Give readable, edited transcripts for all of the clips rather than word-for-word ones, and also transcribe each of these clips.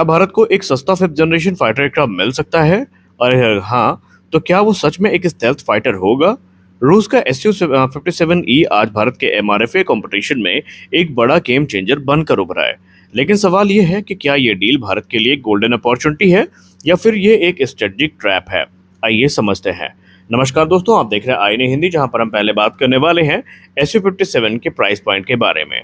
क्या भारत को एक सस्ता फिफ्थ जनरेशन फाइटर एयरक्राफ्ट मिल सकता है? और अगर हाँ, तो क्या वो सच में एक स्टेल्थ फाइटर होगा? रूस का SU-57E आज भारत के MRFA कंपटीशन में एक बड़ा गेम चेंजर बनकर उभरा है। लेकिन सवाल ये है कि क्या ये डील भारत के लिए गोल्डन अपॉर्चुनिटी है या फिर ये एक स्ट्रेटेजिक ट्रैप है? आइए समझते हैं। नमस्कार दोस्तों, आप देख रहे हैं आईने हिंदी, जहां पर हम पहले बात करने वाले हैं SU-57 के प्राइस पॉइंट के बारे में।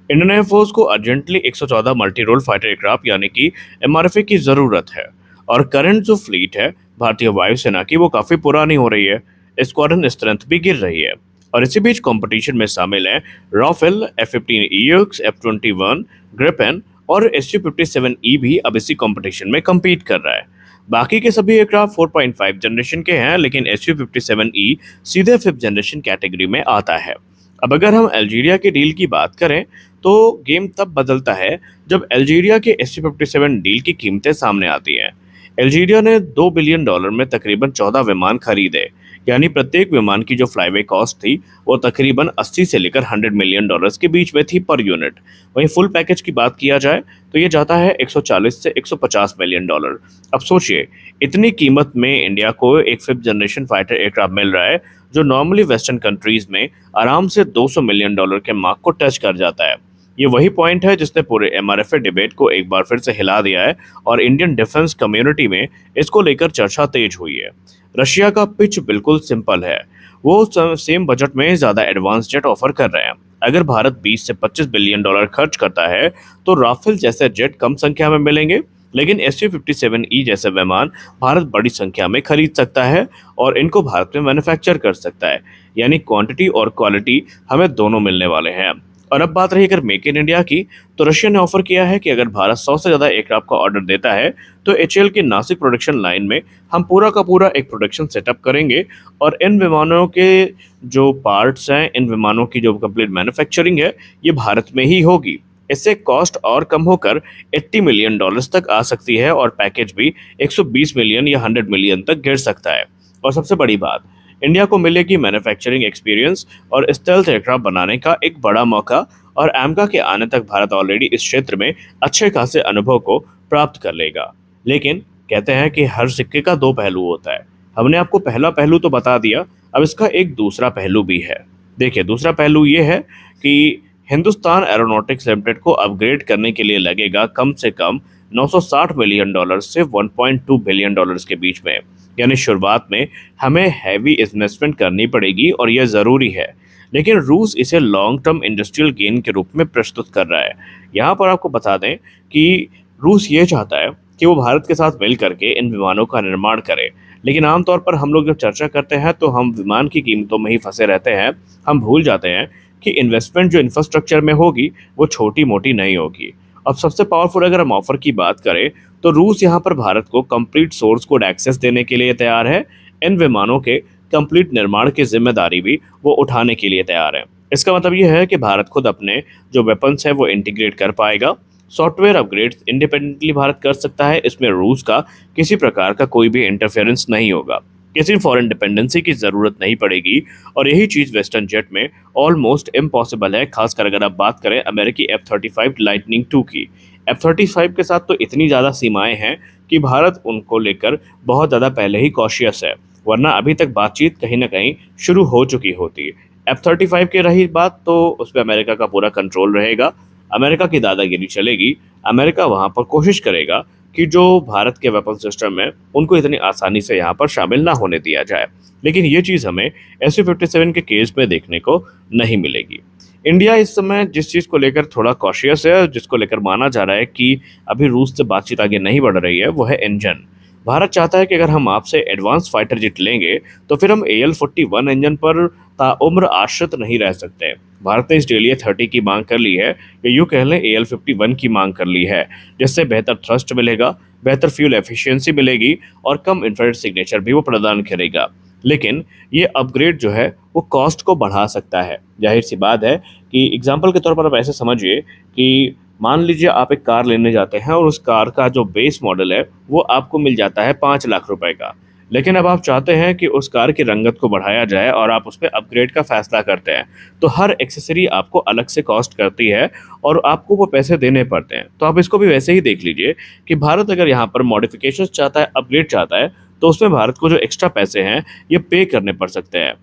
इंडियन एयरफोर्स को urgently 114 multi role fighter aircraft यानी कि MRFA की ज़रूरत है। और करंट जो फ्लीट है भारतीय वायुसेना की, वो काफ़ी पुरानी हो रही है। स्क्वाड्रन स्ट्रेंथ भी गिर रही है। और इसी बीच कंपटीशन में शामिल हैं राफेल, F-15EX, F-21, ग्रिपेन और SU-57E भी अब इसी कंपटीशन में compete कर रहा है। बाकी के सभी एयरक्राफ्ट 4.5 जनरेशन के हैं, लेकिन SU-57E सीधे 5th जनरेशन कैटेगरी में आता है। अब अगर हम अल्जीरिया की डील की बात करें, तो गेम तब बदलता है जब अल्जीरिया के SU-57 डील की कीमतें सामने आती हैं। अल्जीरिया ने $2 बिलियन में तकरीबन 14 विमान खरीदे, यानी प्रत्येक विमान की जो फ्लाईवे कॉस्ट थी वो तकरीबन 80 से लेकर $100 मिलियन के बीच में थी पर यूनिट। वहीं फुल पैकेज की बात किया जाए तो ये जाता है 140 से 150 मिलियन डॉलर। अब सोचिए, इतनी कीमत में इंडिया को एक 5th जनरेशन फाइटर एयरक्राफ्ट मिल रहा है जो नॉर्मली वेस्टर्न कंट्रीज में आराम से $200 मिलियन के मार्क को टच कर जाता है। ये वही पॉइंट है जिसने पूरे MRFA डिबेट को एक बार फिर से हिला दिया है और इंडियन डिफेंस कम्युनिटी में इसको लेकर चर्चा तेज हुई है। रशिया का पिच बिल्कुल सिंपल है। वो सेम बजट में ज़्यादा एडवांस जेट ऑफर कर रहे हैं। अगर भारत 20 से 25 बिलियन डॉलर खर्च करता है तो राफेल जैसे जेट कम संख्या में मिलेंगे, लेकिन SU-57E जैसे विमान भारत बड़ी संख्या में खरीद सकता है और इनको भारत में मैन्युफैक्चर कर सकता है। यानी क्वांटिटी और क्वालिटी हमें दोनों मिलने वाले हैं। और अब बात रही अगर मेक इन इंडिया की, तो रशिया ने ऑफर किया है कि अगर भारत 100 से ज़्यादा एयरक्राफ्ट का ऑर्डर देता है तो HAL की नासिक प्रोडक्शन लाइन में हम पूरा का पूरा एक प्रोडक्शन सेटअप करेंगे और इन विमानों के जो पार्ट्स हैं, इन विमानों की जो कंप्लीट मैन्युफैक्चरिंग है, ये भारत में ही होगी। इससे कॉस्ट और कम होकर $80 मिलियन तक आ सकती है और पैकेज भी 120 मिलियन या 100 मिलियन तक गिर सकता है। और सबसे बड़ी बात, इंडिया को मिलेगी मैन्युफैक्चरिंग एक्सपीरियंस और स्टेल्थ एयरक्राफ्ट बनाने का एक बड़ा मौका। और AMCA के आने तक भारत ऑलरेडी इस क्षेत्र में अच्छे खासे अनुभव को प्राप्त कर लेगा। लेकिन कहते हैं कि हर सिक्के का दो पहलू होता है। हमने आपको पहला पहलू तो बता दिया, अब इसका एक दूसरा पहलू भी है। देखिए, दूसरा पहलू ये है कि हिंदुस्तान एरोनॉटिक्स लिमिटेड को अपग्रेड करने के लिए लगेगा कम से कम $960 मिलियन से $1.2 बिलियन के बीच में। यानी शुरुआत में हमें हैवी इन्वेस्टमेंट करनी पड़ेगी और यह ज़रूरी है, लेकिन रूस इसे लॉन्ग टर्म इंडस्ट्रियल गेन के रूप में प्रस्तुत कर रहा है। यहाँ पर आपको बता दें कि रूस ये चाहता है कि वो भारत के साथ मिल करके इन विमानों का निर्माण करे, लेकिन आमतौर पर हम लोग जब चर्चा करते हैं तो हम विमान की कीमतों में ही फंसे रहते हैं। हम भूल जाते हैं कि इन्वेस्टमेंट जो इंफ्रास्ट्रक्चर में होगी वो छोटी मोटी नहीं होगी। अब सबसे पावरफुल अगर हम ऑफर की बात करें तो रूस यहाँ पर भारत को कंप्लीट सोर्स कोड एक्सेस देने के लिए तैयार है। इन विमानों के कंप्लीट निर्माण की जिम्मेदारी भी वो उठाने के लिए तैयार है। इसका मतलब ये है कि भारत खुद अपने जो वेपन्स हैं वो इंटीग्रेट कर पाएगा। सॉफ्टवेयर अपग्रेड इंडिपेंडेंटली भारत कर सकता है। इसमें रूस का किसी प्रकार का कोई भी इंटरफेरेंस नहीं होगा, किसी फॉरेन डिपेंडेंसी की ज़रूरत नहीं पड़ेगी। और यही चीज़ वेस्टर्न जेट में ऑलमोस्ट इम्पॉसिबल है, खासकर अगर आप बात करें अमेरिकी F-35 लाइटनिंग 2 की। F-35 के साथ तो इतनी ज़्यादा सीमाएं हैं कि भारत उनको लेकर बहुत ज़्यादा पहले ही कॉशियस है, वरना अभी तक बातचीत कहीं ना कहीं शुरू हो चुकी होती। F-35 की रही बात तो उस पर अमेरिका का पूरा कंट्रोल रहेगा, अमेरिका की दादागिरी चलेगी। अमेरिका वहाँ पर कोशिश करेगा कि जो भारत के वेपन सिस्टम है उनको इतनी आसानी से यहाँ पर शामिल ना होने दिया जाए, लेकिन ये चीज़ हमें SU-57 के केस में देखने को नहीं मिलेगी। इंडिया इस समय जिस चीज़ को लेकर थोड़ा कॉशियस है, जिसको लेकर माना जा रहा है कि अभी रूस से बातचीत आगे नहीं बढ़ रही है, वो है इंजन। भारत चाहता है कि अगर हम आपसे एडवांस फाइटर जेट लेंगे तो फिर हम AL-41 इंजन पर ताउम्र आश्रित नहीं रह सकते। भारत ने इस DLA-30 की मांग कर ली है, या यूँ कह लें AL-51 की मांग कर ली है, जिससे बेहतर थ्रस्ट मिलेगा, बेहतर फ्यूल एफिशिएंसी मिलेगी और कम इंफ्रारेड सिग्नेचर भी वो प्रदान करेगा। लेकिन ये अपग्रेड जो है वो कॉस्ट को बढ़ा सकता है। जाहिर सी बात है कि एग्जांपल के तौर पर आप ऐसे समझिए कि मान लीजिए आप एक कार लेने जाते हैं और उस कार का जो बेस मॉडल है वो आपको मिल जाता है 5 लाख रुपए का, लेकिन अब आप चाहते हैं कि उस कार की रंगत को बढ़ाया जाए और आप उस पे अपग्रेड का फैसला करते हैं। तो हर एक्सेसरी आपको अलग से कॉस्ट करती है और आपको वो पैसे देने पड़ते हैं। तो आप इसको भी वैसे ही देख लीजिए कि भारत अगर यहाँ पर मॉडिफिकेशंस चाहता है, अपग्रेड चाहता है, तो उसमें भारत को जो एक्स्ट्रा पैसे हैं, ये पे करने पड़ सकते हैं।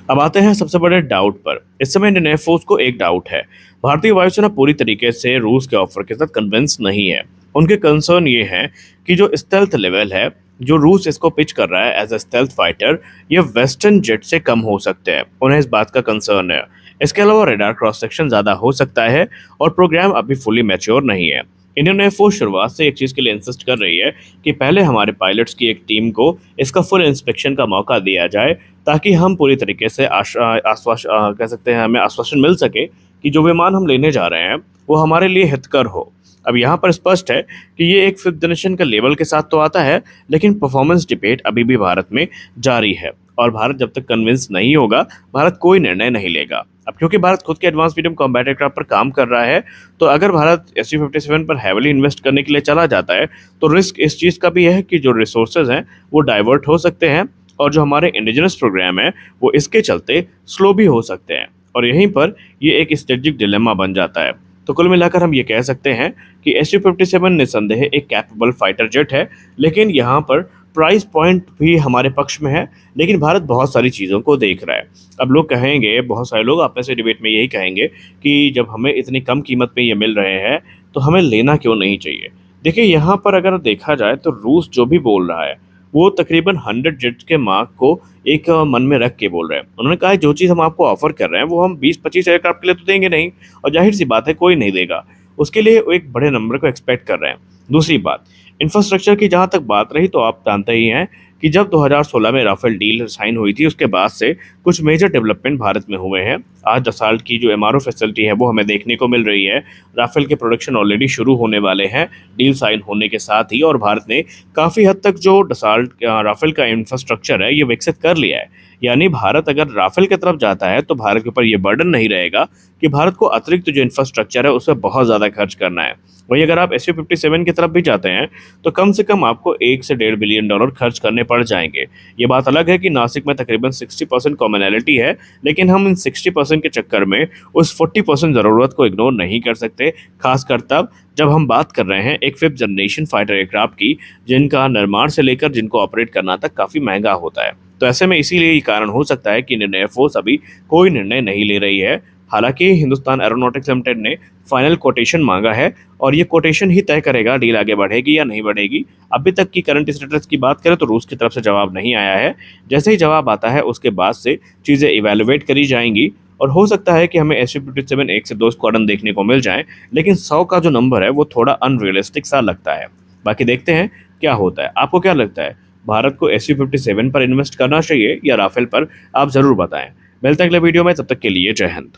अब आते हैं सबसे बड़े डाउट पर। इस समय इंडियन एयरफोर्स को एक डाउट है। भारतीय वायुसेना पूरी तरीके से रूस के ऑफर के साथ कन्विंस नहीं है। उनके कंसर्न ये है कि जो स्टेल्थ लेवल है, जो रूस इसको पिच कर रहा है एज अ स्टेल्थ फाइटर, ये वेस्टर्न जेट से कम हो सकते हैं। उन्हें इस बात का कंसर्न है। इसके अलावा रेडार क्रॉस सेक्शन ज़्यादा हो सकता है और प्रोग्राम अभी फुली मैच्योर नहीं है। इंडियन एयरफोर्स शुरुआत से एक चीज़ के लिए इंसिस्ट कर रही है कि पहले हमारे पायलट्स की एक टीम को इसका फुल इंस्पेक्शन का मौका दिया जाए, ताकि हम पूरी तरीके से कह सकते हैं, हमें आश्वासन मिल सके कि जो विमान हम लेने जा रहे हैं वो हमारे लिए हितकर हो। अब यहाँ पर स्पष्ट है कि ये एक फिफ्थ जनरेशन का लेवल के साथ तो आता है, लेकिन परफॉर्मेंस डिबेट अभी भी भारत में जारी है और भारत जब तक कन्विंस नहीं होगा, भारत कोई निर्णय नहीं लेगा। अब क्योंकि भारत खुद के एडवांस मीडियम कॉम्बैट एयरक्राफ्ट पर काम कर रहा है, तो अगर भारत SU-57 पर हैविली इन्वेस्ट करने के लिए चला जाता है, तो रिस्क इस चीज़ का भी है कि जो रिसोर्सेज हैं वो डाइवर्ट हो सकते हैं और जो हमारे इंडिजिनस प्रोग्राम है वो इसके चलते स्लो भी हो सकते हैं और यहीं पर ये एक स्ट्रेटेजिक डिलेमा बन जाता है। तो कुल मिलाकर हम ये कह सकते हैं कि SU-57 निस्संदेह एक कैपेबल फाइटर जेट है, लेकिन यहाँ पर प्राइस पॉइंट भी हमारे पक्ष में है, लेकिन भारत बहुत सारी चीज़ों को देख रहा है। अब लोग कहेंगे, बहुत सारे लोग आपस में डिबेट में यही कहेंगे कि जब हमें इतनी कम कीमत पे ये मिल रहे हैं तो हमें लेना क्यों नहीं चाहिए। देखिए, यहाँ पर अगर देखा जाए तो रूस जो भी बोल रहा है वो तकरीबन 100 जेट्स के मार्क को एक मन में रख के बोल रहे हैं। उन्होंने कहा है जो चीज़ हम आपको ऑफर कर रहे हैं वो हम 20-25 एयरक्राफ्ट के लिए तो देंगे नहीं, और जाहिर सी बात है कोई नहीं देगा। उसके लिए वो एक बड़े नंबर को एक्सपेक्ट कर रहे हैं। दूसरी बात, इंफ्रास्ट्रक्चर की जहाँ तक बात रही, तो आप जानते ही हैं कि जब 2016 में राफेल डील साइन हुई थी, उसके बाद से कुछ मेजर डेवलपमेंट भारत में हुए हैं। आज दसाल्ट की जो MRO फैसिलिटी है वो हमें देखने को मिल रही है। राफेल के प्रोडक्शन ऑलरेडी शुरू होने वाले हैं डील साइन होने के साथ ही, और भारत ने काफ़ी हद तक जो दसाल्ट राफेल का इंफ्रास्ट्रक्चर है ये विकसित कर लिया है। यानी भारत अगर राफेल की तरफ जाता है तो भारत के ऊपर ये बर्डन नहीं रहेगा कि भारत को अतिरिक्त जो इंफ्रास्ट्रक्चर है उसमें बहुत ज़्यादा खर्च करना है। वही अगर आप SU-57 की तरफ भी जाते हैं तो कम से कम आपको 1 से $1.5 बिलियन खर्च करने पड़ जाएंगे। ये बात अलग है कि नासिक में तकरीबन 60% कॉमनैलिटी है, लेकिन हम इन 60% के चक्कर में उस 40% ज़रूरत को इग्नोर नहीं कर सकते, खासकर तब जब हम बात कर रहे हैं एक फिफ्थ जनरेशन फाइटर एयरक्राफ्ट की, जिनका निर्माण से लेकर जिनको ऑपरेट करना तक काफ़ी महंगा होता है। तो ऐसे में इसीलिए ये कारण हो सकता है कि इंडियन एयरफोर्स अभी कोई निर्णय नहीं ले रही है। हालांकि हिंदुस्तान एरोनॉटिक्स लिमिटेड ने फाइनल कोटेशन मांगा है और ये कोटेशन ही तय करेगा डील आगे बढ़ेगी या नहीं बढ़ेगी। अभी तक की करंट स्टेटस की बात करें तो रूस की तरफ से जवाब नहीं आया है। जैसे ही जवाब आता है उसके बाद से चीज़ें इवेलुएट करी जाएंगी और हो सकता है कि हमें SU-57 1 से 2 स्क्वाड्रन देखने को मिल जाएं, लेकिन 100 का जो नंबर है वो थोड़ा अनरियलिस्टिक सा लगता है। बाकी देखते हैं क्या होता है। आपको क्या लगता है, भारत को SU-57 पर इन्वेस्ट करना चाहिए या राफेल पर? आप ज़रूर बताएं। मिलते हैं अगले वीडियो में, तब तक के लिए जय हिंद।